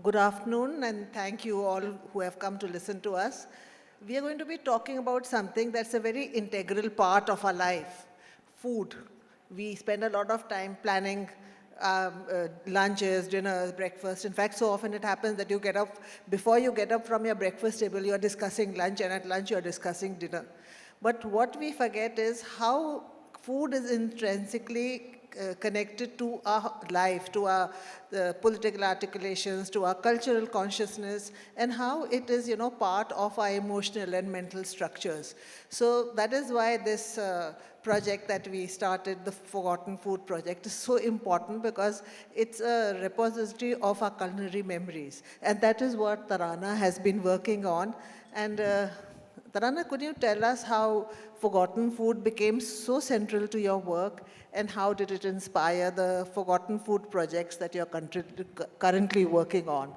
Good afternoon, and thank you all who have come to listen to us. We are going to be talking about something that's a very integral part of our life, food. We spend a lot of time planning lunches, dinners, breakfast. In fact, so often it happens that you get up, before you get up from your breakfast table, you're discussing lunch, and at lunch you're discussing dinner. But what we forget is how food is intrinsically connected to our life, to our political articulations, to our cultural consciousness, and how it is, part of our emotional and mental structures. So that is why this project that we started, the Forgotten Food Project, is so important because it's a repository of our culinary memories. And that is what Tarana has been working on. And Tarana, could you tell us how Forgotten Food became so central to your work, and how did it inspire the Forgotten Food projects that you're currently working on?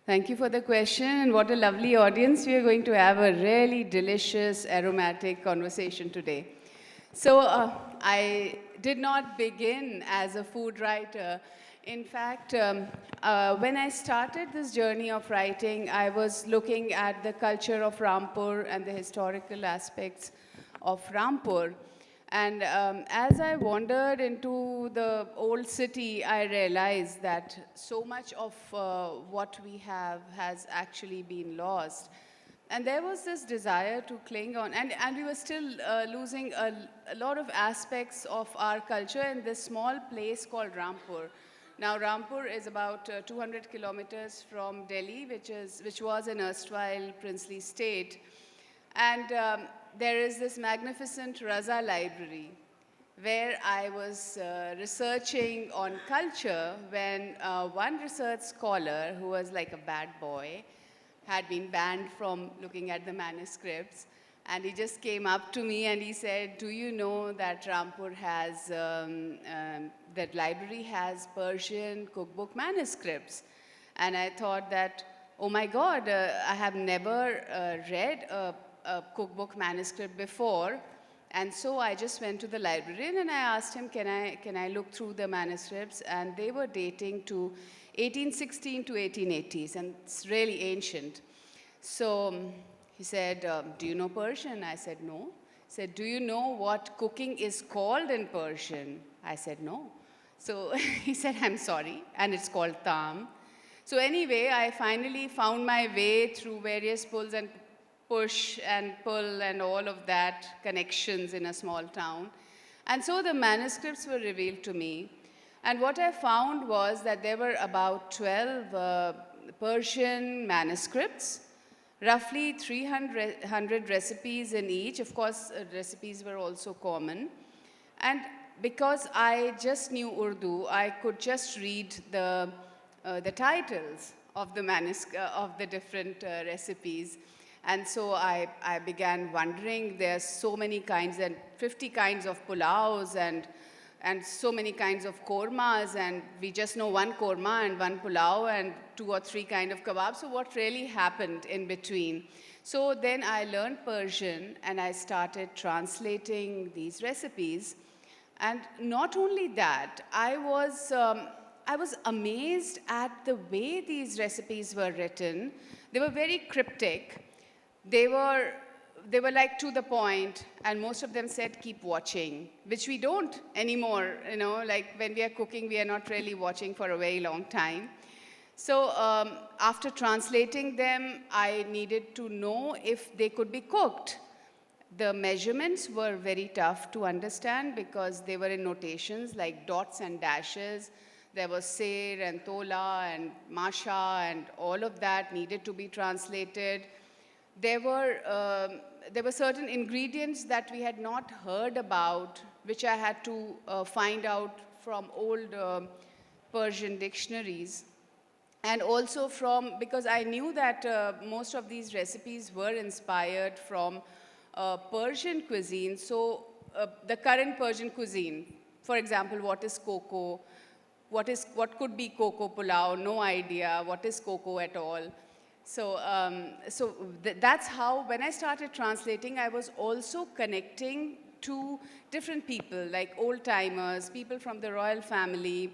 Thank you for the question, and what a lovely audience. We are going to have a really delicious, aromatic conversation today. So I did not begin as a food writer. In fact, when I started this journey of writing, I was looking at the culture of Rampur and the historical aspects of Rampur. And as I wandered into the old city, I realized that so much of what we have has actually been lost. And there was this desire to cling on, and we were still losing a lot of aspects of our culture in this small place called Rampur. Now, Rampur is about 200 kilometers from Delhi, which was an erstwhile princely state. And there is this magnificent Raza library where I was researching on culture when one research scholar, who was like a bad boy, had been banned from looking at the manuscripts. And he just came up to me and he said, do you know that Rampur has, that library has Persian cookbook manuscripts? And I thought that, oh my God, I have never read a cookbook manuscript before. And so I just went to the librarian and I asked him, can I look through the manuscripts? And they were dating to 1816 to 1880s, and it's really ancient. So he said, do you know Persian? I said, no. He said, do you know what cooking is called in Persian? I said, no. So he said, I'm sorry, and it's called tam. So anyway, I finally found my way through various pulls and push and pull and all of that connections in a small town. And so the manuscripts were revealed to me. And what I found was that there were about 12 Persian manuscripts, roughly 300 recipes in each. Of course, recipes were also common. And because I just knew Urdu, I could just read the titles of the different recipes. And so I began wondering, there's so many kinds, and 50 kinds of pulaos, and so many kinds of kormas, and we just know one korma and one pulao and 2 or 3 kind of kebabs. So what really happened in between? So then I learned Persian and I started translating these recipes. And not only that, I was amazed at the way these recipes were written. They were very cryptic. They were like to the point, and most of them said, keep watching, which we don't anymore, like when we are cooking, we are not really watching for a very long time. So after translating them, I needed to know if they could be cooked. The measurements were very tough to understand because they were in notations like dots and dashes. There was ser and tola and masha, and all of that needed to be translated. There were certain ingredients that we had not heard about, which I had to find out from old Persian dictionaries. And also because I knew that most of these recipes were inspired from Persian cuisine. So the current Persian cuisine, for example, what is cocoa? What could be cocoa pulao? No idea. What is cocoa at all? So, that's how, when I started translating, I was also connecting to different people, like old-timers, people from the royal family,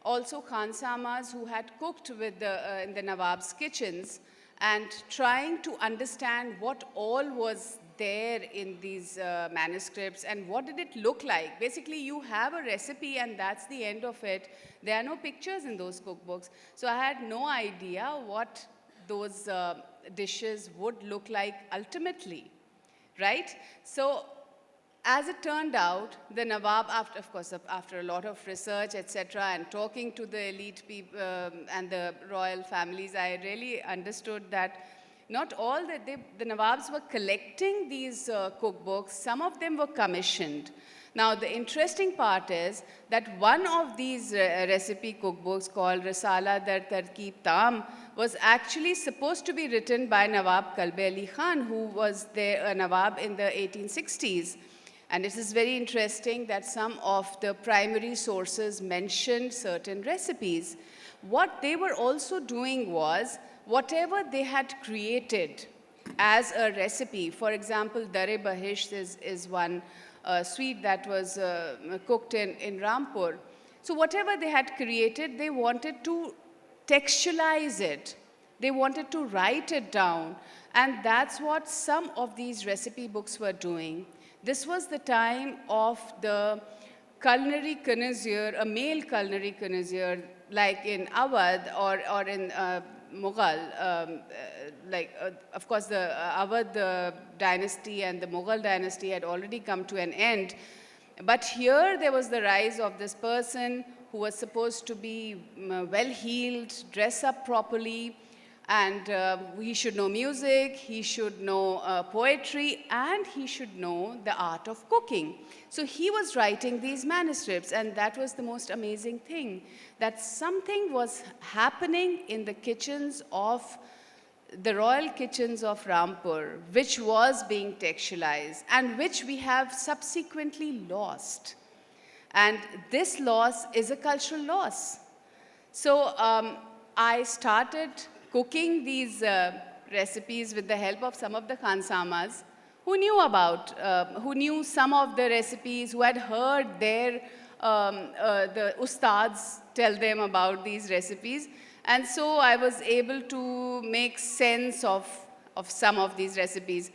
also Khansamas who had cooked with in the Nawab's kitchens, and trying to understand what all was there in these manuscripts and what did it look like. Basically, you have a recipe and that's the end of it. There are no pictures in those cookbooks. So I had no idea what those dishes would look like ultimately, right? So as it turned out, the Nawab, of course, after a lot of research, etc., and talking to the elite people and the royal families, I really understood that not all that the Nawabs were collecting these cookbooks, some of them were commissioned. Now, the interesting part is that one of these recipe cookbooks called Risala Dar Tarkeeb Tam was actually supposed to be written by Nawab Kalbe Ali Khan, who was the Nawab in the 1860s. And it is very interesting that some of the primary sources mentioned certain recipes. What they were also doing was, whatever they had created as a recipe, for example, Dare Bahish is one sweet that was cooked in Rampur. So whatever they had created, they wanted to textualize it. They wanted to write it down. And that's what some of these recipe books were doing. This was the time of the culinary connoisseur, a male culinary connoisseur, like in Awadh or in Mughal. Of course, the Awadh dynasty and the Mughal dynasty had already come to an end. But here there was the rise of this person who was supposed to be well-heeled, dress up properly, and he should know music, he should know poetry, and he should know the art of cooking. So he was writing these manuscripts, and that was the most amazing thing, that something was happening in the kitchens of the royal kitchens of Rampur, which was being textualized, and which we have subsequently lost. And this loss is a cultural loss. So I started cooking these recipes with the help of some of the Khansamas who knew some of the recipes, who had heard the ustads tell them about these recipes. And so I was able to make sense of some of these recipes.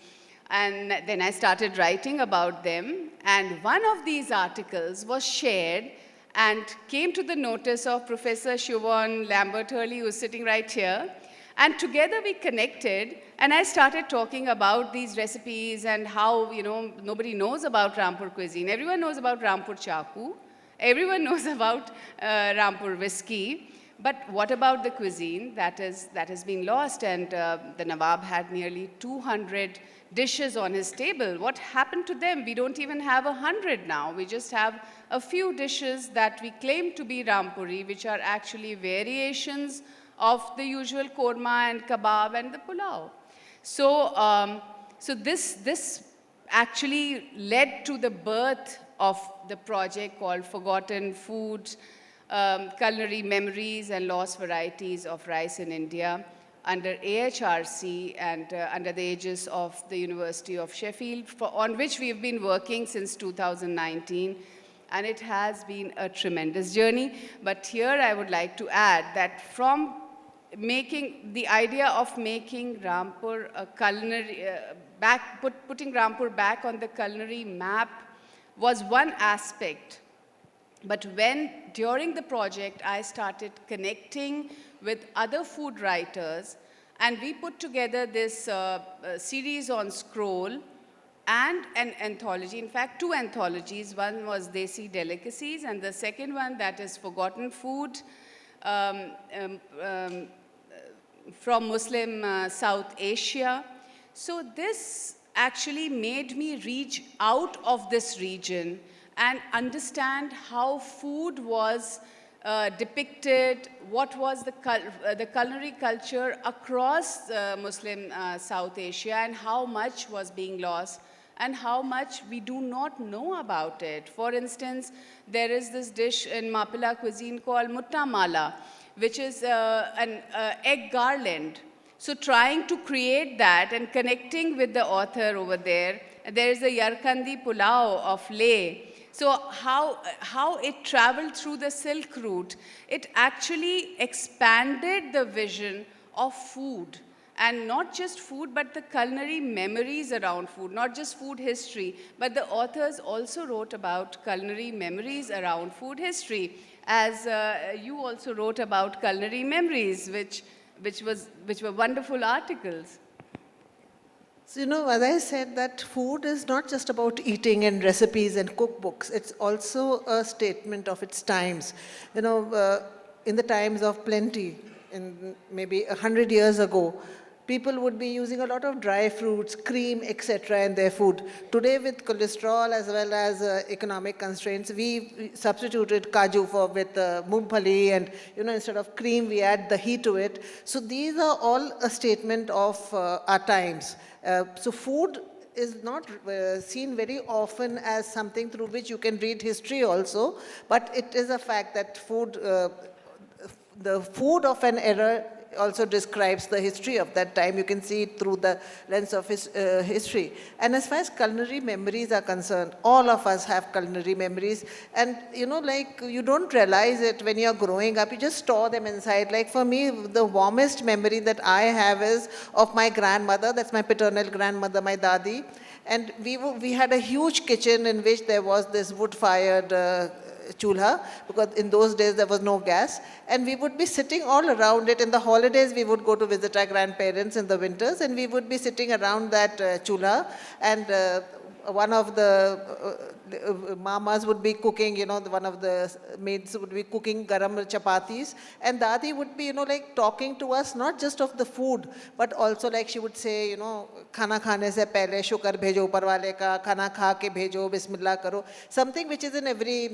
And then I started writing about them. And one of these articles was shared and came to the notice of Professor Siobhan Lambert-Hurley, who's sitting right here. And together we connected, and I started talking about these recipes and how, nobody knows about Rampur cuisine. Everyone knows about Rampur chaku. Everyone knows about Rampur whiskey. But what about the cuisine that has been lost? And the Nawab had nearly 200 dishes on his table. What happened to them? We don't even have 100 now. We just have a few dishes that we claim to be Rampuri, which are actually variations of the usual korma and kebab and the pulao. So, so this actually led to the birth of the project called Forgotten Foods, Culinary Memories and Lost Varieties of Rice in India, under AHRC and under the aegis of the University of Sheffield, on which we have been working since 2019. And it has been a tremendous journey. But here I would like to add that from the idea of making Rampur a culinary, putting Rampur back on the culinary map was one aspect. But when, during the project, I started connecting with other food writers, and we put together this series on scroll and an anthology, in fact, two anthologies. One was Desi Delicacies, and the second one, that is Forgotten Food from Muslim South Asia. So this actually made me reach out of this region and understand how food was depicted, what was the culinary culture across Muslim South Asia, and how much was being lost, and how much we do not know about it. For instance, there is this dish in Mapila cuisine called Mutta Mala, which is an egg garland. So trying to create that and connecting with the author over there, there is a Yarkandi Pulao of Leh. So how it traveled through the Silk Route, it actually expanded the vision of food. And not just food, but the culinary memories around food, not just food history, but the authors also wrote about culinary memories around food history, as you also wrote about culinary memories, which were wonderful articles. So, as I said, that food is not just about eating and recipes and cookbooks. It's also a statement of its times. In the times of plenty, in maybe 100 years ago, people would be using a lot of dry fruits, cream, etc. in their food. Today, with cholesterol as well as economic constraints, we substituted kaju with mungphali, and instead of cream, we add dahi to it. So these are all a statement of our times. So food is not seen very often as something through which you can read history also, but it is a fact that the food of an era also describes the history of that time. You can see it through the lens of history. And as far as culinary memories are concerned, all of us have culinary memories. And, you don't realize it when you're growing up. You just store them inside. Like for me, the warmest memory that I have is of my grandmother. That's my paternal grandmother, my dadi. And we had a huge kitchen in which there was this wood-fired chulha, because in those days there was no gas, and we would be sitting all around it. In the holidays we would go to visit our grandparents in the winters, and we would be sitting around that chulha, and one of the mamas would be cooking, one of the maids would be cooking garam chapatis, and dadi would be, talking to us not just of the food, but also like she would say, khana khane se pehle shukar bhejo upar wale ka, khana kha ke bhejo, bismillah karo. Something which is in every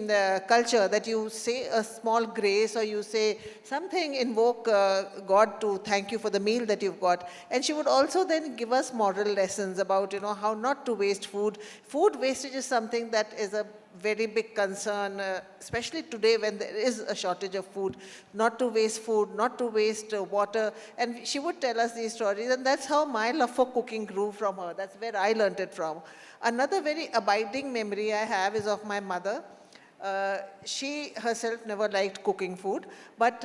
culture, that you say a small grace, or you say something, invoke God to thank you for the meal that you've got. And she would also then give us moral lessons about, how not to waste food. Food wastage is something that is a very big concern, especially today when there is a shortage of food. Not to waste food, not to waste water. And she would tell us these stories, and that's how my love for cooking grew from her. That's where I learned it from. Another very abiding memory I have is of my mother. She herself never liked cooking food, but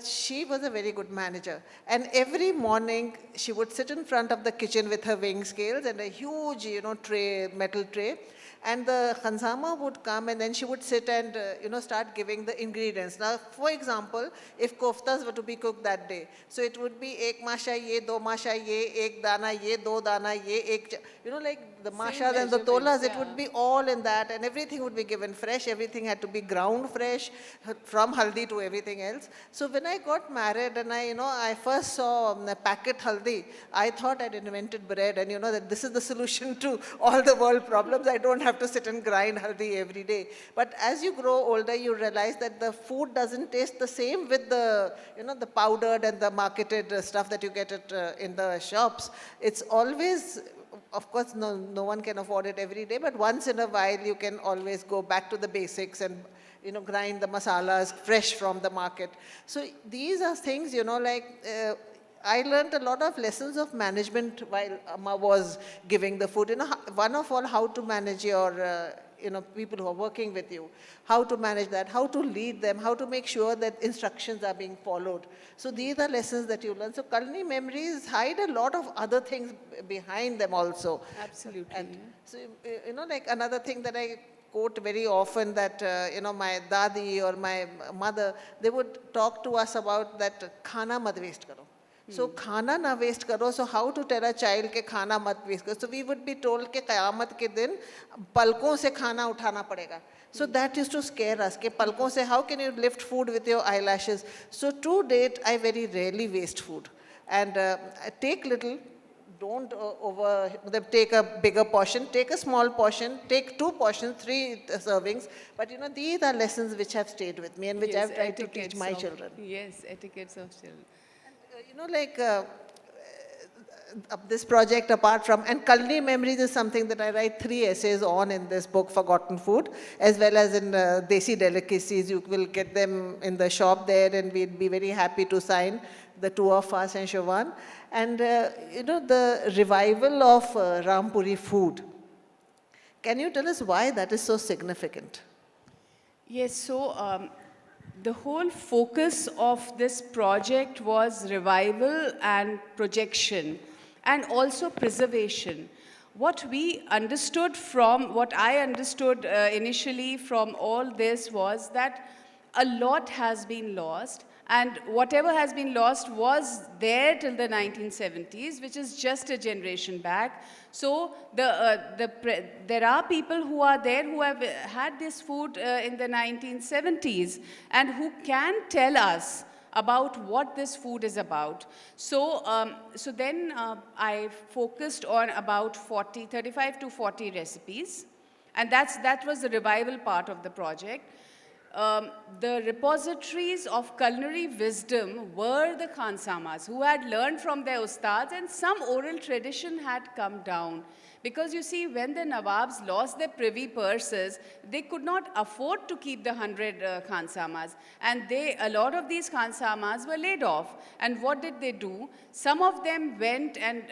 she was a very good manager. And every morning, she would sit in front of the kitchen with her weighing scales and a huge, tray, metal tray. And the khansama would come, and then she would sit and, start giving the ingredients. Now, for example, if koftas were to be cooked that day, so it would be ek masha ye, do masha ye, ek dana ye, do dana ye, ek, like the mashas and the tolas, it would be all in that, and everything would be given fresh. Everything had to be ground fresh, from haldi to everything else. So when I got married and I first saw packet haldi, I thought I'd invented bread, and that this is the solution to all the world problems. I don't have to sit and grind haldi every day. But as you grow older, you realize that the food doesn't taste the same with the, the powdered and the marketed stuff that you get in the shops. It's always, of course, no one can afford it every day, but once in a while you can always go back to the basics and grind the masalas fresh from the market. So these are things, I learned a lot of lessons of management while Amma was giving the food. One of all, how to manage your, people who are working with you, how to manage that, how to lead them, how to make sure that instructions are being followed. So these are lessons that you learn. So culinary memories hide a lot of other things behind them also. Absolutely. And so, like another thing that I quote very often, that, my dadi or my mother, they would talk to us about that, khana mat waste karo. So khana na waste karo. So how to tell a child ke khana mat waste karo? So we would be told ke qayamat ke din palkon se khana uthana padega. So that used to scare us. Ke palkon se, how can you lift food with your eyelashes? So to date, I very rarely waste food. And take little, don't take a bigger portion, take a small portion, take 2 portions, 3 servings. But these are lessons which have stayed with me and which I've tried to teach my children. Yes, etiquettes of children. This project, apart from, and culinary memories is something that I write 3 essays on in this book, Forgotten Food, as well as in Desi Delicacies. You will get them in the shop there, and we'd be very happy to sign, the 2 of us and Siobhan. And, the revival of Rampuri food. Can you tell us why that is so significant? Yes, so the whole focus of this project was revival and projection, and also preservation. What we understood from, what I understood initially from all this was that a lot has been lost, and whatever has been lost was there till the 1970s, which is just a generation back. So there are people who are there who have had this food in the 1970s and who can tell us about what this food is about. So, so then I focused on about 35 to 40 recipes, and that was the revival part of the project. The repositories of culinary wisdom were the Khansamas who had learned from their ustads, and some oral tradition had come down. Because you see, when the Nawabs lost their privy purses, they could not afford to keep the 100 Khansamas. And a lot of these Khansamas were laid off. And what did they do? Some of them went and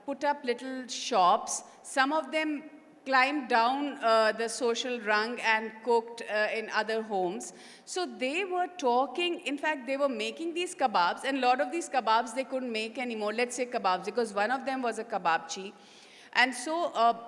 put up little shops. Some of them climbed down the social rung and cooked in other homes. So they were talking, in fact, they were making these kebabs, and a lot of these kebabs they couldn't make anymore. Let's say kebabs, because one of them was a kebabchi. And so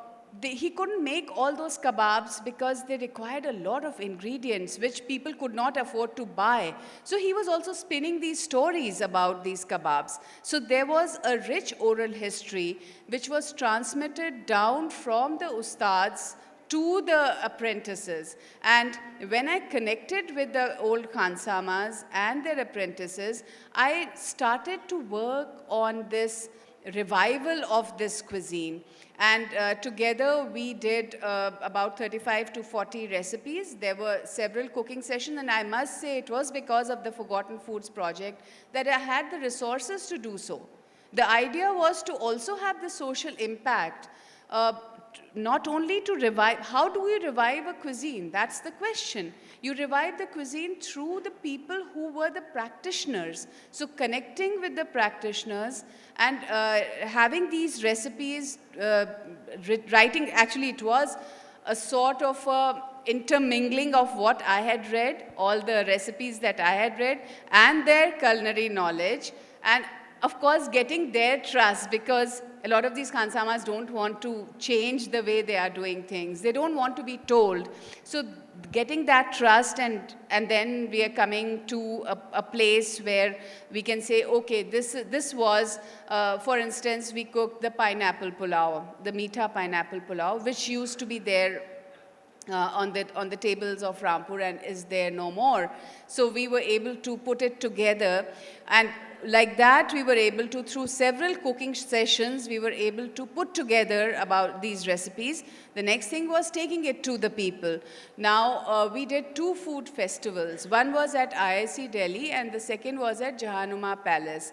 he couldn't make all those kebabs because they required a lot of ingredients which people could not afford to buy. So he was also spinning these stories about these kebabs. So there was a rich oral history which was transmitted down from the ustads to the apprentices. And when I connected with the old Khansamas and their apprentices, I started to work on this revival of this cuisine. And together we did about 35 to 40 recipes. There were several cooking sessions, and I must say it was because of the Forgotten Foods project that I had the resources to do so. The idea was to also have the social impact, not only to revive. How do we revive a cuisine? That's the question. You revive the cuisine through the people who were the practitioners. So connecting with the practitioners and having these recipes, writing, actually it was a sort of intermingling of what I had read, all the recipes that I had read, and their culinary knowledge, and of course getting their trust, because a lot of these Khansamas don't want to change the way they are doing things. They don't want to be told. So getting that trust, and then we are coming to a place where we can say, okay, this was, for instance, we cooked the pineapple pulao, the meetha pineapple pulao, which used to be there on the tables of Rampur and is there no more. So we were able to put it together, and like that we were able to, through several cooking sessions, we were able to put together about these recipes. The next thing was taking it to the people. Now we did 2 food festivals. One was at IIC Delhi and the second was at Jahanuma Palace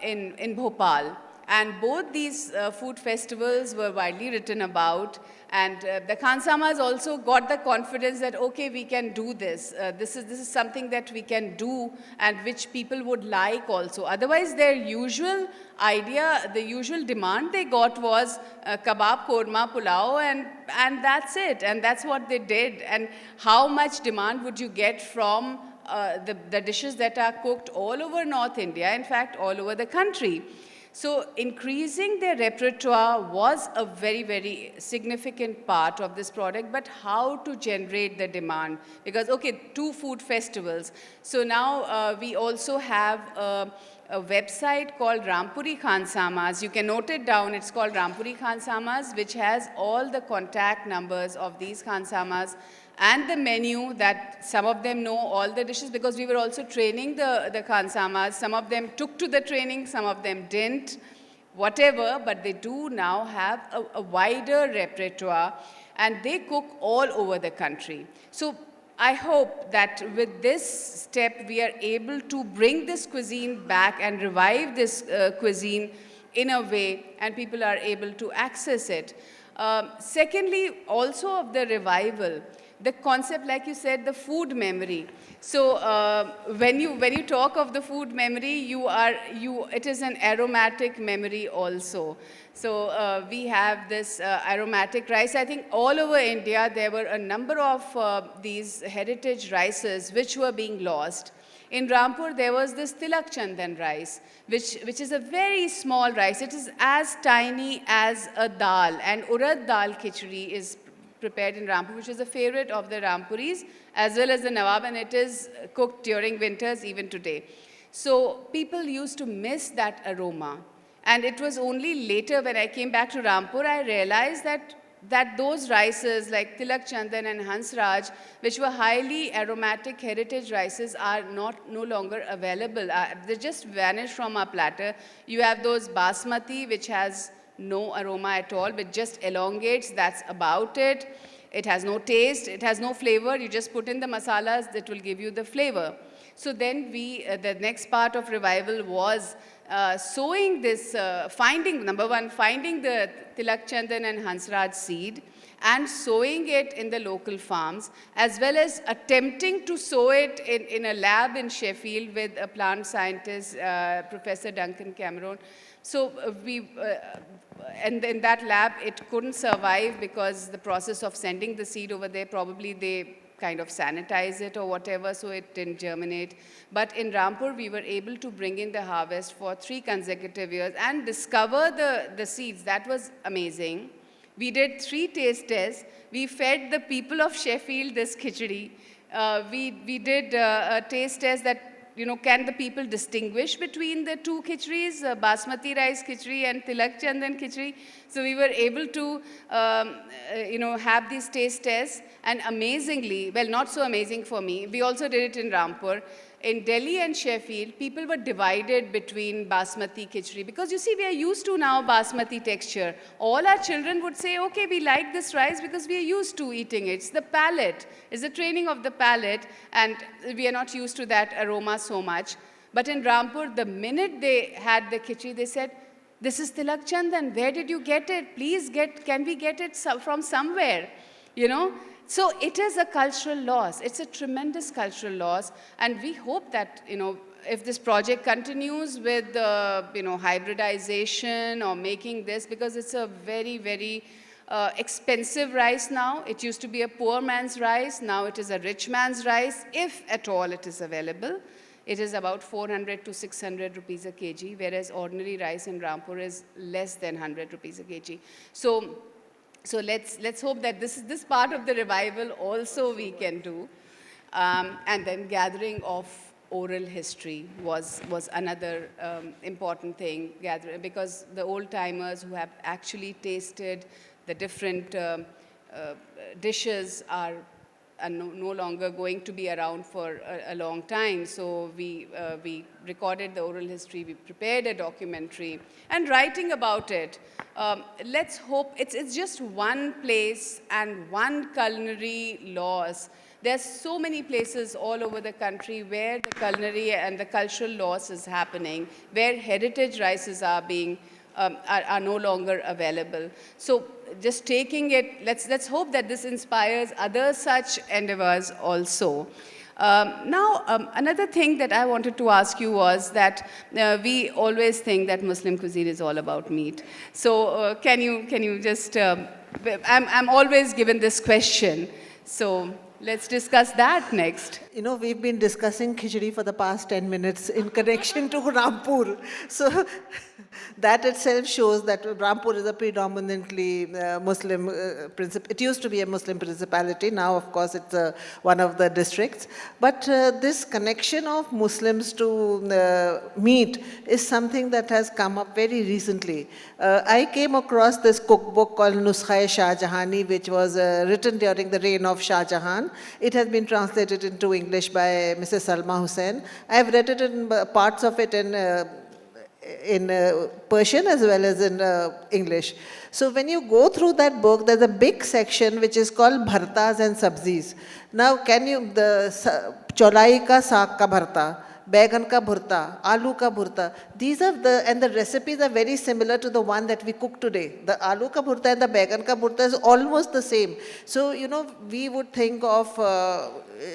in Bhopal. And both these food festivals were widely written about, and the Khansamas also got the confidence that, okay, we can do this. This is something that we can do and which people would like also. Otherwise, their usual idea, the usual demand they got was kebab, korma, pulao, and that's it. And that's what they did. And how much demand would you get from the dishes that are cooked all over North India, in fact, all over the country? So increasing their repertoire was a very, very significant part of this product, but how to generate the demand? Because, okay, 2 food festivals. So now we also have a website called Rampuri Khansamas. You can note it down. It's called Rampuri Khansamas, which has all the contact numbers of these Khansamas and the menu, that some of them know all the dishes, because we were also training the Khansamas. Some of them took to the training, some of them didn't, whatever, but they do now have a wider repertoire, and they cook all over the country. So I hope that with this step, we are able to bring this cuisine back and revive this cuisine in a way, and people are able to access it. Secondly, also of the revival, the concept, like you said, the food memory. So when you talk of the food memory, it is an aromatic memory also. So we have this aromatic rice. I think all over India, there were a number of these heritage rices which were being lost. In Rampur, there was this Tilak Chandan rice, which is a very small rice. It is as tiny as a dal, and urad dal khichdi is prepared in Rampur, which is a favorite of the Rampuris, as well as the Nawab, and it is cooked during winters even today. So people used to miss that aroma. And it was only later when I came back to Rampur, I realized that those rices like Tilak Chandan and Hansraj, which were highly aromatic heritage rices, are no longer available. They just vanished from our platter. You have those basmati, which has no aroma at all, but just elongates, that's about it. It has no taste, it has no flavor. You just put in the masalas that will give you the flavor. So then the next part of revival was sowing this, number one, finding the Tilak Chandan and Hansraj seed and sowing it in the local farms, as well as attempting to sow it in a lab in Sheffield with a plant scientist, Professor Duncan Cameron. So and in that lab, it couldn't survive because the process of sending the seed over there, probably they kind of sanitize it or whatever, so it didn't germinate. But in Rampur, we were able to bring in the harvest for 3 consecutive years and discover the seeds. That was amazing. We did 3 taste tests. We fed the people of Sheffield this khichdi. We did a taste test that, can the people distinguish between the 2 khichris, basmati rice khichdi and Tilak Chandan khichdi? So we were able to, have these taste tests. And amazingly, well, not so amazing for me, we also did it in Rampur. In Delhi and Sheffield, people were divided between basmati khichdi because you see, we are used to now basmati texture. All our children would say, okay, we like this rice because we are used to eating it. It's the palate, it's the training of the palate, and we are not used to that aroma so much. But in Rampur, the minute they had the khichdi, they said, this is Tilak Chandan, where did you get it? Please can we get it from somewhere? So it is a cultural loss. It's a tremendous cultural loss. And we hope that, if this project continues with, hybridization or making this, because it's a very, very expensive rice now. It used to be a poor man's rice. Now it is a rich man's rice, if at all it is available. It is about 400 to 600 rupees a kg, whereas ordinary rice in Rampur is less than 100 rupees a kg. So let's hope that this part of the revival also we can do. And then gathering of oral history was another important thing, because the old-timers who have actually tasted the different dishes are no longer going to be around for a long time. So we recorded the oral history, we prepared a documentary, and writing about it. Let's hope it's just one place and one culinary loss. There's so many places all over the country where the culinary and the cultural loss is happening, where heritage rices are are no longer available. So just taking it, let's hope that this inspires other such endeavors also. Another thing that I wanted to ask you was that we always think that Muslim cuisine is all about meat. So can you just, I'm always given this question. So let's discuss that next. We've been discussing khichdi for the past 10 minutes in connection to Rampur. So that itself shows that Rampur is a predominantly Muslim it used to be a Muslim principality. Now, of course, it's one of the districts. But this connection of Muslims to meat is something that has come up very recently. I came across this cookbook called Nuskha-e Shah Jahani, which was written during the reign of Shah Jahan. It has been translated into English by Mrs. Tarana Husain. I have read it in parts of it in Persian as well as in English. So when you go through that book, there's a big section which is called bhartas and sabzis. Now, the cholai ka saag ka bharta, Baigan ka bhurta, aloo ka bhurta. These are and the recipes are very similar to the one that we cook today. The aloo ka bhurta and the baigan ka bhurta is almost the same. So, we would think of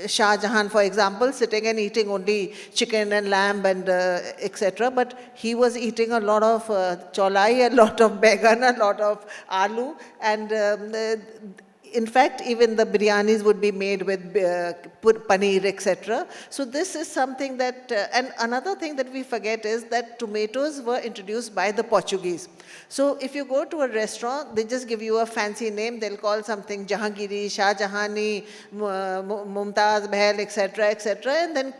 Shah Jahan, for example, sitting and eating only chicken and lamb and etc. But he was eating a lot of cholai, a lot of baigan, a lot of aloo, and in fact, even the biryanis would be made with paneer, etc. So this is something that, and another thing that we forget is that tomatoes were introduced by the Portuguese. So if you go to a restaurant, they just give you a fancy name. They'll call something Jahangiri, Shah Jahani, Mumtaz Mahal, etc., etc., and then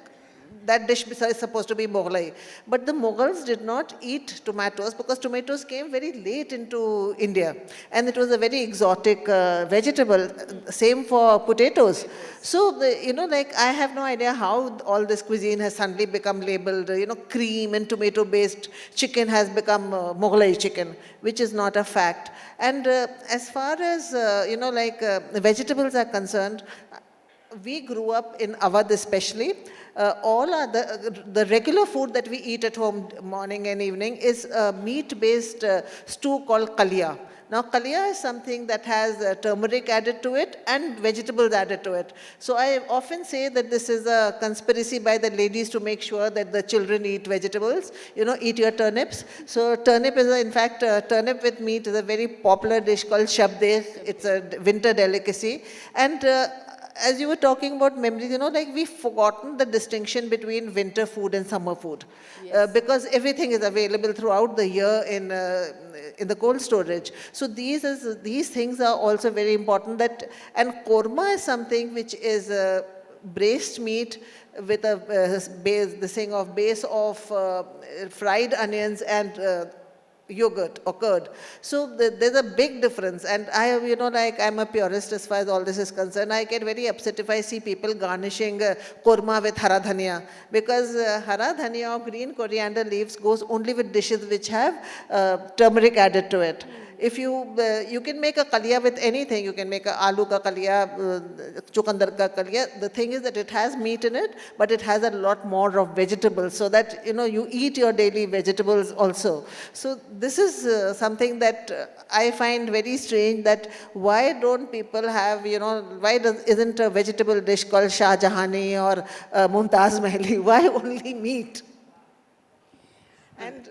that dish is supposed to be Mughlai. But the Mughals did not eat tomatoes because tomatoes came very late into India. And it was a very exotic vegetable. Same for potatoes. So, I have no idea how all this cuisine has suddenly become labeled, cream and tomato-based chicken has become Mughlai chicken, which is not a fact. And as far as, vegetables are concerned, we grew up in Awadh especially. All are the regular food that we eat at home morning and evening is a meat-based stew called kalia. Now, kalia is something that has turmeric added to it and vegetables added to it. So I often say that this is a conspiracy by the ladies to make sure that the children eat vegetables, eat your turnips. So turnip is, in fact, turnip with meat is a very popular dish called shabde. It's a winter delicacy. And as you were talking about memories, we've forgotten the distinction between winter food and summer food. Yes. Because everything is available throughout the year in the cold storage. So these things are also very important. And korma is something which is braised meat with a base of fried onions and yogurt or curd. So there's a big difference. And I'm a purist as far as all this is concerned. I get very upset if I see people garnishing korma with hara dhania, because hara dhania or green coriander leaves goes only with dishes which have turmeric added to it. If you can make a kalia with anything, you can make a aloo ka kalia, chukandar ka kalia. The thing is that it has meat in it, but it has a lot more of vegetables, so that you eat your daily vegetables also. So this is something that I find very strange, that why don't people have, why isn't a vegetable dish called Shah Jahani or Mumtaz Mahali? Why only meat? And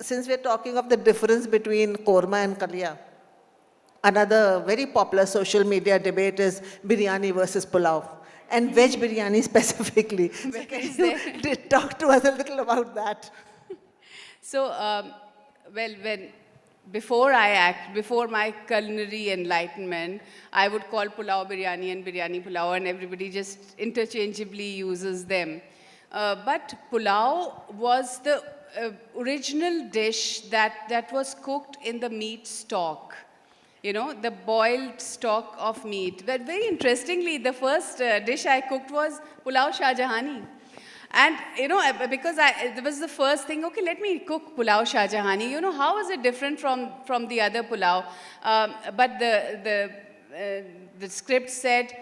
since we're talking of the difference between korma and kalia, another very popular social media debate is biryani versus pulao, and veg biryani specifically. So can you talk to us a little about that? So, before my culinary enlightenment, I would call pulao biryani and biryani pulao, and everybody just interchangeably uses them. But pulao was the original dish that was cooked in the meat stock, the boiled stock of meat. But very interestingly, the first dish I cooked was pulao Shah Jahani. And, because it was the first thing, okay, let me cook pulao Shah Jahani. How is it different from the other pulao? But the script said,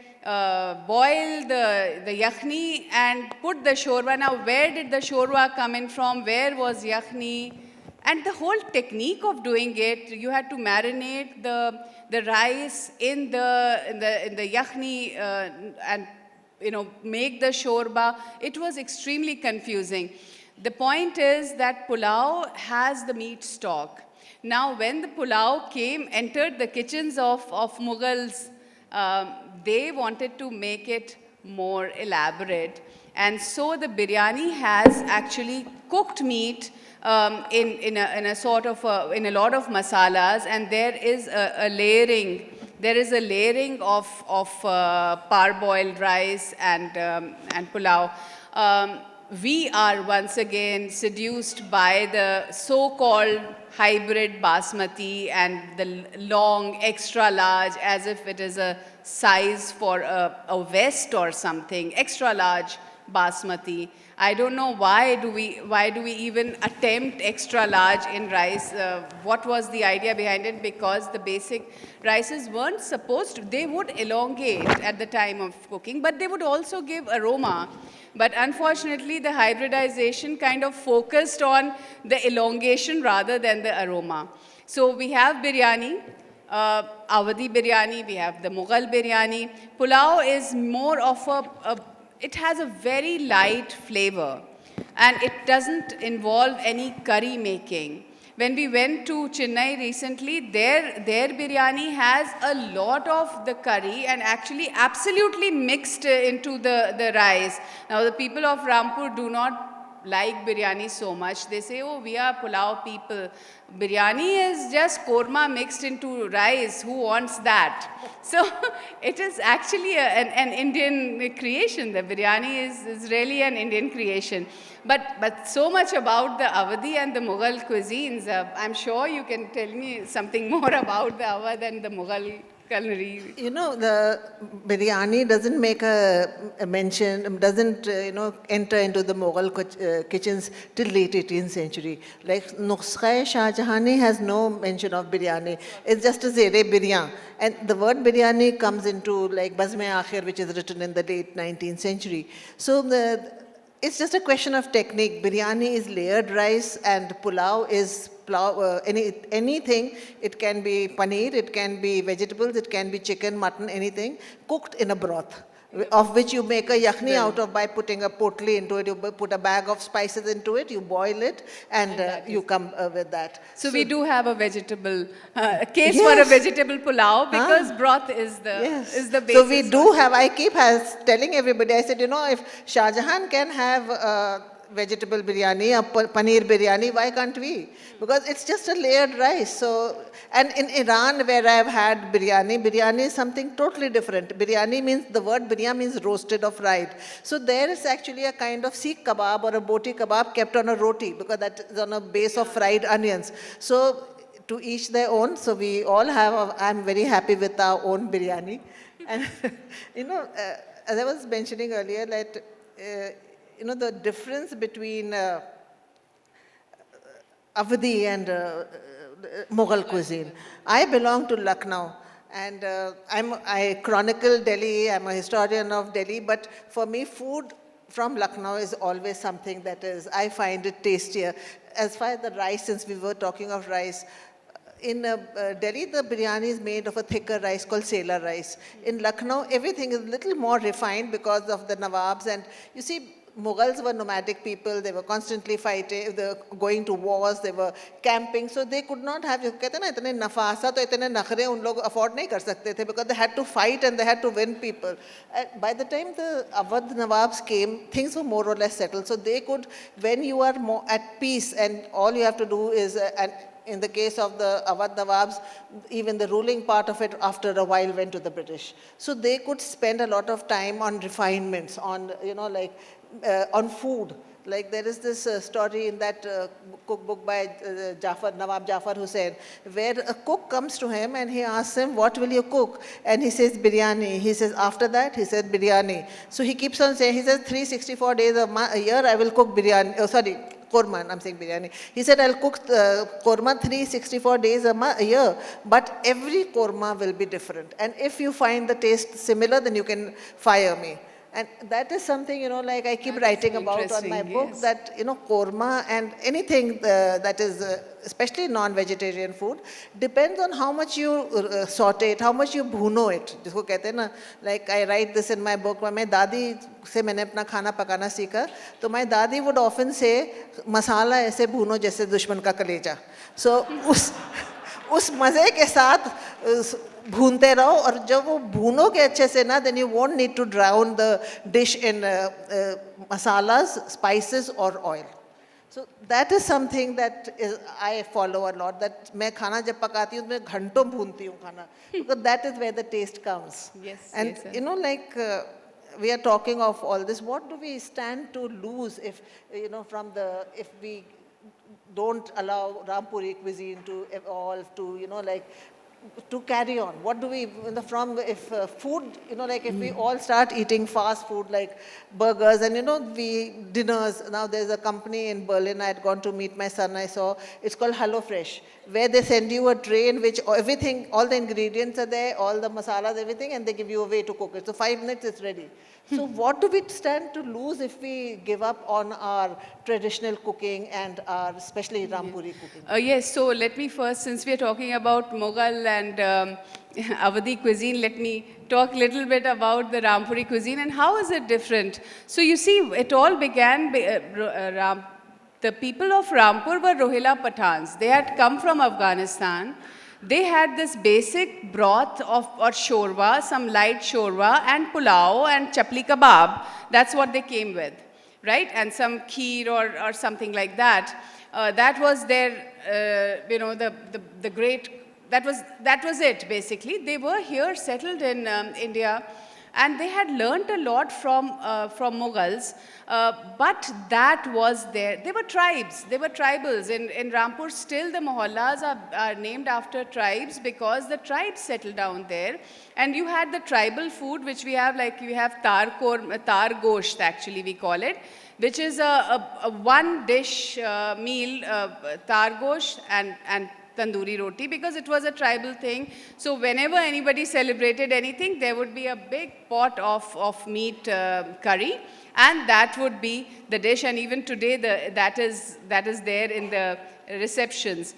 boil the yakhni and put the shorba. Now, where did the shorba come in from? Where was yakhni? And the whole technique of doing it, you had to marinate the rice in the yakhni and make the shorba. It was extremely confusing. The point is that pulao has the meat stock. Now, when the pulao entered the kitchens of Mughals, they wanted to make it more elaborate. And so the biryani has actually cooked meat in a lot of masalas, and there is a layering. There is a layering of parboiled rice and pulao. We are once again seduced by the so-called hybrid basmati and the long, extra large, as if it is a size for a vest or something, extra large basmati. I don't know why do we even attempt extra large in rice. What was the idea behind it? Because the basic rices weren't supposed to, they would elongate at the time of cooking, but they would also give aroma. But unfortunately, the hybridization kind of focused on the elongation rather than the aroma. So we have biryani, Awadhi biryani, we have the Mughal biryani. Pulao is more of it has a very light flavor and it doesn't involve any curry making. When we went to Chennai recently, their biryani has a lot of the curry and actually absolutely mixed into the rice. Now the people of Rampur do not like biryani so much. They say, oh, we are Pulao people. Biryani is just korma mixed into rice. Who wants that? So it is actually an Indian creation. The biryani is really an Indian creation. But so much about the Awadhi and the Mughal cuisines. I'm sure you can tell me something more about the Awadh and the Mughal culinary. You know, the biryani doesn't make a mention, doesn't, enter into the Mughal kitchens till late 18th century. Like, Nuskha Shah Jahani has no mention of biryani. It's just a zere biryan. And the word biryani comes into, like, Bazme Akhir, which is written in the late 19th century. So it's just a question of technique. Biryani is layered rice and pulao is anything. It can be paneer, it can be vegetables, it can be chicken, mutton, anything, cooked in a broth, of which you make a yakhni out of by putting a potli into it. You put a bag of spices into it, you boil it, and you come with that. So we do have a vegetable, a case for a vegetable pulao because broth is the basis. So we do have, I keep telling everybody, I said, if Shah Jahan can have vegetable biryani or paneer biryani, why can't we? Because it's just a layered rice. So, and in Iran, where I've had biryani is something totally different. Biryani means, the word biryani means roasted or fried. So there is actually a kind of seekh kebab or a boti kebab kept on a roti, because that is on a base of fried onions. So to each their own. So we all have, I'm very happy with our own biryani. And, as I was mentioning earlier, that, the difference between Awadhi and Mughal cuisine. I belong to Lucknow, and I chronicle Delhi. I'm a historian of Delhi, but for me, food from Lucknow is always something that is, I find it tastier. As far as the rice, since we were talking of rice, in Delhi, the biryani is made of a thicker rice called Sela rice. In Lucknow, everything is a little more refined because of the Nawabs. And you see, Mughals were nomadic people. They were constantly fighting, they were going to wars, they were camping. So they could not have, कहते हैं ना, इतने नफासा तो इतने नखरे उन लोग afford नहीं कर सकते थे, because they had to fight and they had to win people. By the time the Awadh Nawabs came, things were more or less settled. So they could, when you are more at peace and all you have to do is, and in the case of the Awadh Nawabs, even the ruling part of it after a while went to the British. So they could spend a lot of time on refinements, on, on food. Like there is this story in that cookbook by Nawab Jafar Hussain, where a cook comes to him and he asks him, what will you cook? And he says, biryani. He says, after that, he said, biryani. So he keeps on saying, he says, 364 days a year, I will cook biryani. Oh, sorry, korma, I'm saying biryani. He said, I'll cook korma 364 days a year, but every korma will be different. And if you find the taste similar, then you can fire me. And that is something, like I keep writing about on my book, that, korma and anything that is, especially non-vegetarian food, depends on how much you saute it, how much you bhuno it. जिसको कहते हैं ना, like I write this in my book, when my दादी से मैंने अपना खाना पकाना सीखा, तो my दादी would often say, मसाला ऐसे भूनो जैसे दुश्मन का कलेजा. So उस मज़े के साथ भूनते रहो, और जब वो भूनोगे अच्छे से ना, then you won't need to drown the dish in masalas, spices or oil. So that is something that I follow a lot, that मैं खाना जब पकाती हूँ, मैं घंटों भूनती हूँ खाना, because that is where the taste comes. Yes. And yes, we are talking of all this, what do we stand to lose if, if we don't allow Rampuri cuisine to evolve to, to carry on? What do we, from, if food, like if we all start eating fast food like burgers and, dinners. Now there's a company in Berlin, I had gone to meet my son, I saw, it's called HelloFresh, where they send you a tray in which everything, all the ingredients are there, all the masalas, everything, and they give you a way to cook it. So 5 minutes, it's ready. So what do we stand to lose if we give up on our traditional cooking and our, especially Rampuri cooking? Yes, so let me first, since we are talking about Mughal and Awadhi cuisine, let me talk a little bit about the Rampuri cuisine and how is it different. So you see, it all began, the people of Rampur were Rohilla Pathans. They had come from Afghanistan. They had this basic broth of, or shorva, some light shorva, and pulao and chapli kebab. That's what they came with, right? And some kheer or something like that. That was their, the great, that was it, basically. They were here, settled in India, and they had learnt a lot from Mughals, but that was they were tribes, they were tribals. In Rampur, still the mohallas are named after tribes because the tribes settled down there. And you had the tribal food, which we have, like we have tar gosht, actually we call it, which is a one dish meal, tar gosht and tandoori roti, because it was a tribal thing. So whenever anybody celebrated anything, there would be a big pot of meat curry, and that would be the dish. And even today, that is there in the receptions.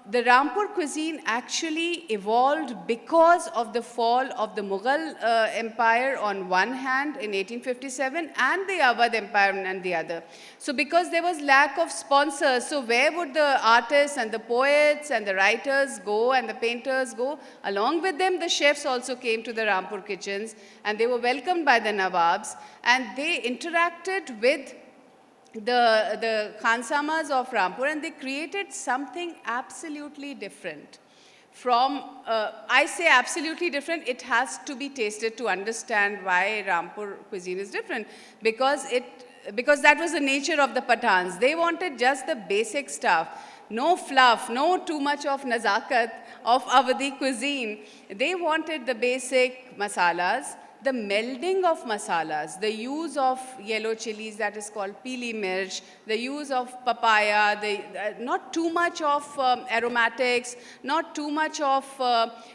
The Rampur cuisine actually evolved because of the fall of the Mughal Empire on one hand in 1857 and the Awadh Empire on the other. So because there was lack of sponsors, so where would the artists and the poets and the writers go and the painters go? Along with them, the chefs also came to the Rampur kitchens, and they were welcomed by the Nawabs, and they interacted with the Khansamas of Rampur, and they created something absolutely different. From, I say absolutely different, it has to be tasted to understand why Rampur cuisine is different, because that was the nature of the Pathans. They wanted just the basic stuff, no fluff, no too much of nazakat of Awadhi cuisine. They wanted the basic masalas, the melding of masalas, the use of yellow chilies, that is called pili mirch, the use of papaya, not too much of aromatics, not too much of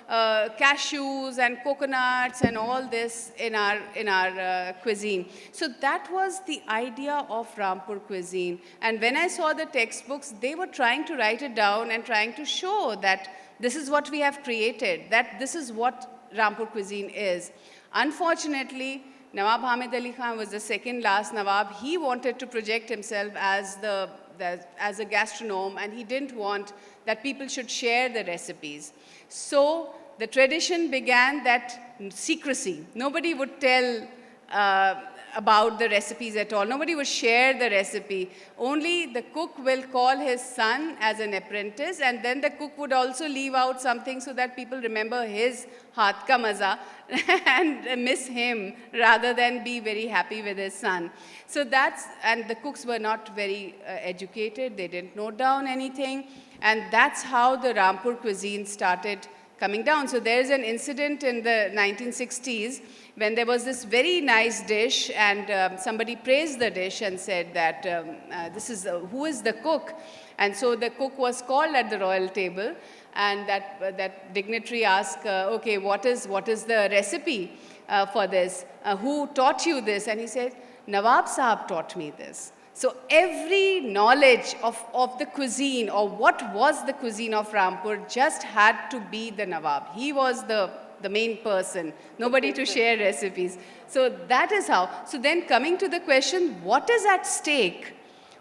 cashews and coconuts and all this in our cuisine. So that was the idea of Rampur cuisine. And when I saw the textbooks, they were trying to write it down and trying to show that this is what we have created, that this is what Rampur cuisine is. Unfortunately, Nawab Hamid Ali Khan was the second last Nawab. He wanted to project himself as a gastronome, and he didn't want that people should share the recipes. So the tradition began that secrecy. Nobody would tell about the recipes at all. Nobody would share the recipe. Only the cook will call his son as an apprentice, and then the cook would also leave out something so that people remember his haath ka maza and miss him rather than be very happy with his son. So and the cooks were not very educated. They didn't note down anything. And that's how the Rampur cuisine started coming down. So there's an incident in the 1960s when there was this very nice dish, and somebody praised the dish and said that who is the cook? And so the cook was called at the royal table, and that dignitary asked, okay, what is the recipe for this? Who taught you this? And he said, Nawab Sahab taught me this. So every knowledge of the cuisine, or what was the cuisine of Rampur, just had to be the Nawab. He was the main person, nobody to share recipes. So that is how. So then coming to the question, what is at stake?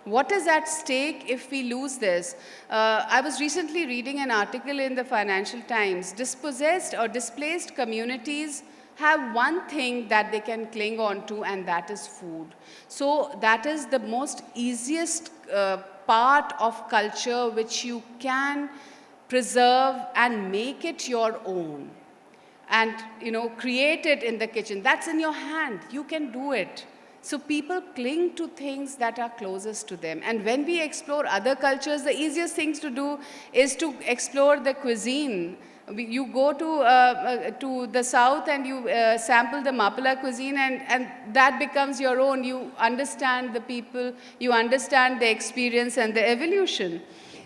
What is at stake if we lose this? I was recently reading an article in the Financial Times. Dispossessed or displaced communities have one thing that they can cling on to, and that is food. So that is the most easiest part of culture which you can preserve and make it your own. And, create it in the kitchen. That's in your hand. You can do it. So people cling to things that are closest to them. And when we explore other cultures, the easiest things to do is to explore the cuisine You go to the south and you sample the Mapala cuisine, and that becomes your own. You understand the people, you understand the experience and the evolution.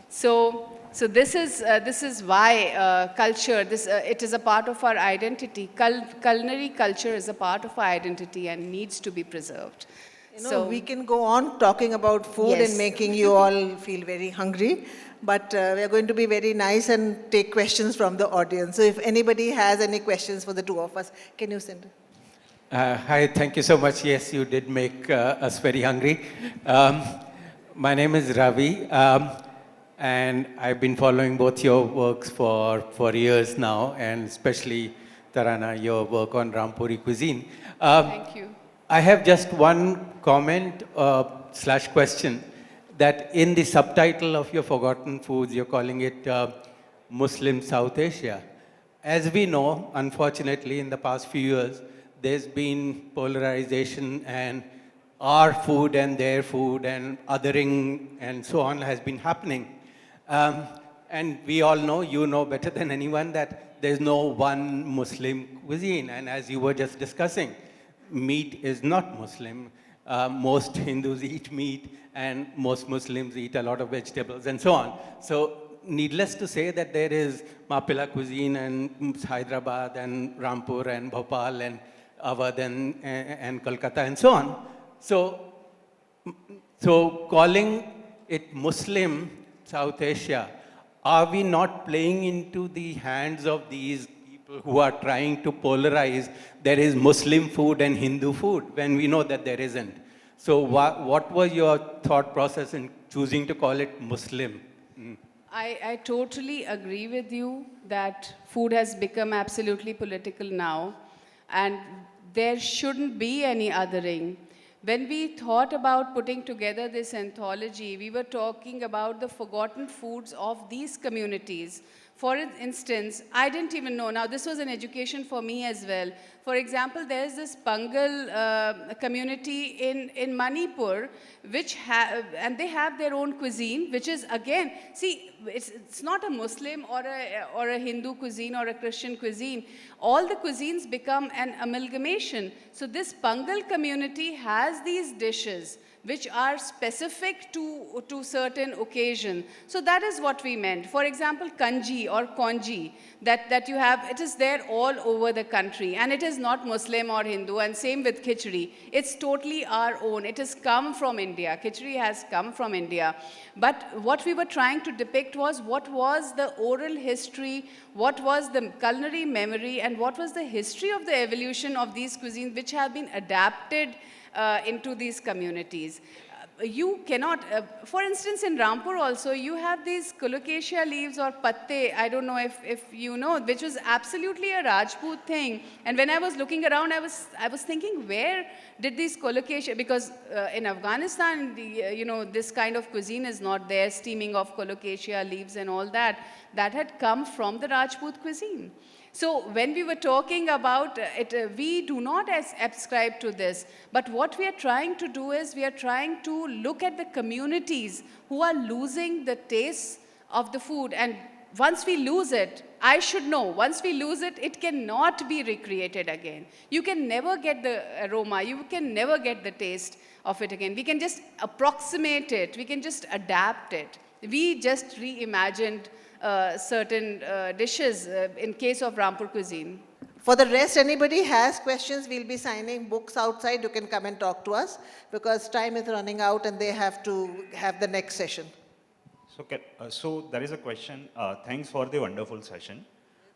So this is why culture, it is a part of our identity. Culinary culture is a part of our identity and needs to be preserved. You know, we can go on talking about food and making you all feel very hungry, but we're going to be very nice and take questions from the audience. So if anybody has any questions for the two of us, can you send it? Hi, thank you so much. Yes, you did make us very hungry. My name is Ravi, and I've been following both your works for years now, and especially, Tarana, your work on Rampuri cuisine. Thank you. I have just one comment slash question, that in the subtitle of your Forgotten Foods, you're calling it Muslim South Asia. As we know, unfortunately, in the past few years, there's been polarization, and our food and their food and othering and so on has been happening. And we all know, you know better than anyone, that there's no one Muslim cuisine. And as you were just discussing, meat is not Muslim. Most Hindus eat meat, and most Muslims eat a lot of vegetables and so on. So needless to say that there is Mapila cuisine and Hyderabad and Rampur and Bhopal and Awadh and Kolkata and so on. So calling it Muslim South Asia, are we not playing into the hands of these people who are trying to polarize there is Muslim food and Hindu food when we know that there isn't? So what was your thought process in choosing to call it Muslim? I totally agree with you that food has become absolutely political now, and there shouldn't be any othering. When we thought about putting together this anthology, we were talking about the forgotten foods of these communities. For instance, I didn't even know. Now, this was an education for me as well. For example, there's this Pangal community in Manipur, and they have their own cuisine, which is, again, see, it's not a Muslim or a Hindu cuisine or a Christian cuisine. All the cuisines become an amalgamation. So this Pangal community has these dishes which are specific to certain occasion. So that is what we meant. For example, kanji or konji, that you have, it is there all over the country, and it is not Muslim or Hindu, and same with khichdi. It's totally our own. It has come from India. Khichdi has come from India. But what we were trying to depict was what was the oral history, what was the culinary memory, and what was the history of the evolution of these cuisines which have been adapted into these communities. You cannot, for instance, in Rampur also, you have these colocasia leaves or patte, I don't know if you know, which was absolutely a Rajput thing. And when I was looking around, I was thinking, where did these colocasia, because in Afghanistan, this kind of cuisine is not there, steaming of colocasia leaves and all that. That had come from the Rajput cuisine. So when we were talking about it, we do not ascribe to this. But what we are trying to do is we are trying to look at the communities who are losing the taste of the food. And once we lose it, I should know, once we lose it, it cannot be recreated again. You can never get the aroma. You can never get the taste of it again. We can just approximate it. We can just adapt it. We just reimagined certain dishes in case of Rampur cuisine. For the rest, anybody has questions, we'll be signing books outside. You can come and talk to us because time is running out and they have to have the next session. So there is a question. Thanks for the wonderful session.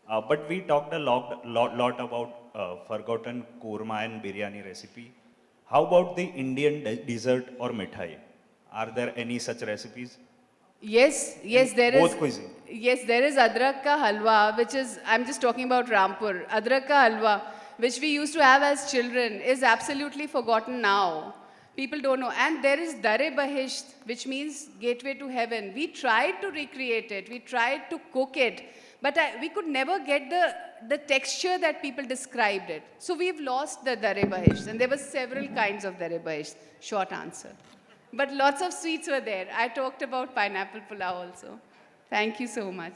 But we talked a lot about forgotten korma and biryani recipe. How about the Indian dessert or mithai? Are there any such recipes? Yes, there is. Both cuisine. Yes, there is adrak ka halwa, which is, I'm just talking about Rampur. Adrak ka halwa, which we used to have as children, is absolutely forgotten now. People don't know. And there is dare bahisht, which means gateway to heaven. We tried to recreate it. We tried to cook it. But we could never get the texture that people described it. So we've lost the dare bahisht. And there were several kinds of dare bahisht. Short answer. But lots of sweets were there. I talked about pineapple pulao also. Thank you so much.